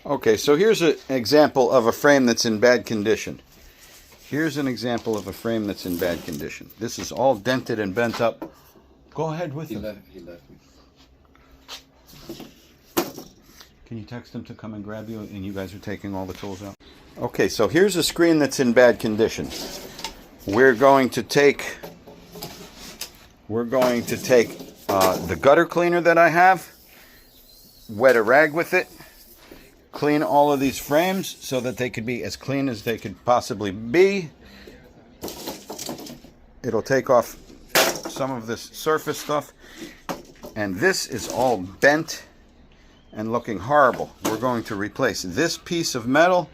Okay, so here's an example of a frame that's in bad condition. Here's an example of a frame that's in bad condition. This is all dented and bent up. Go ahead with him. He left me. Can you text him to come and grab you, and you guys are taking all the tools out? Okay, so here's a screen that's in bad condition. We're going to take the gutter cleaner that I have, wet a rag with it, clean all of these frames so that they could be as clean as they could possibly be. It'll take off some of this surface stuff, and this is all bent and looking horrible. We're going to replace this piece of metal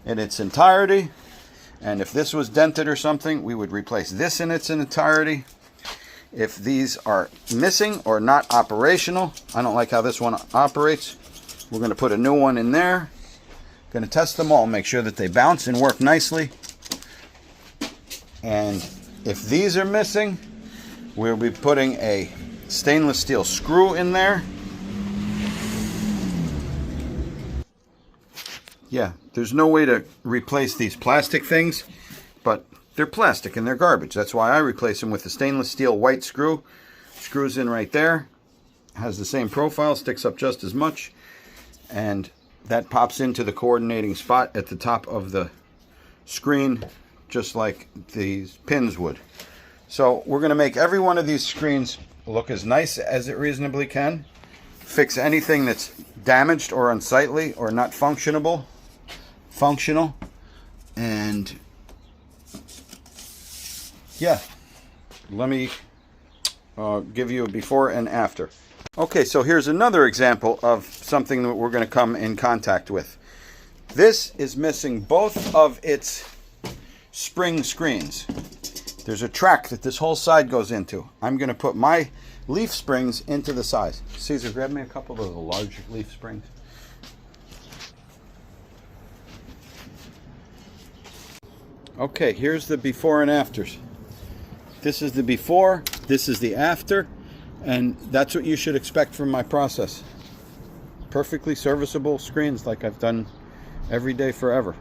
in its entirety, and if this was dented or something, we would replace this in its entirety. If these are missing or not operational, I don't like how this one operates, we're going to put a new one in there. Going to test them all, make sure that they bounce and work nicely. And if these are missing, we'll be putting a stainless steel screw in there. Yeah, there's no way to replace these plastic things, but they're plastic and they're garbage. That's why I replace them with a stainless steel white screw. Screws in right there. Has the same profile, sticks up just as much. And that pops into the coordinating spot at the top of the screen, just like these pins would. So we're going to make every one of these screens look as nice as it reasonably can. Fix anything that's damaged or unsightly or not functional. And yeah, let me give you a before and after. Okay, so here's another example of something that we're going to come in contact with. This is missing both of its spring screens. There's a track that this whole side goes into. I'm going to put my leaf springs into the size. Caesar, grab me a couple of the large leaf springs. Okay, here's the before and afters. This is the before, this is the after. And that's what you should expect from my process. Perfectly serviceable screens like I've done every day forever.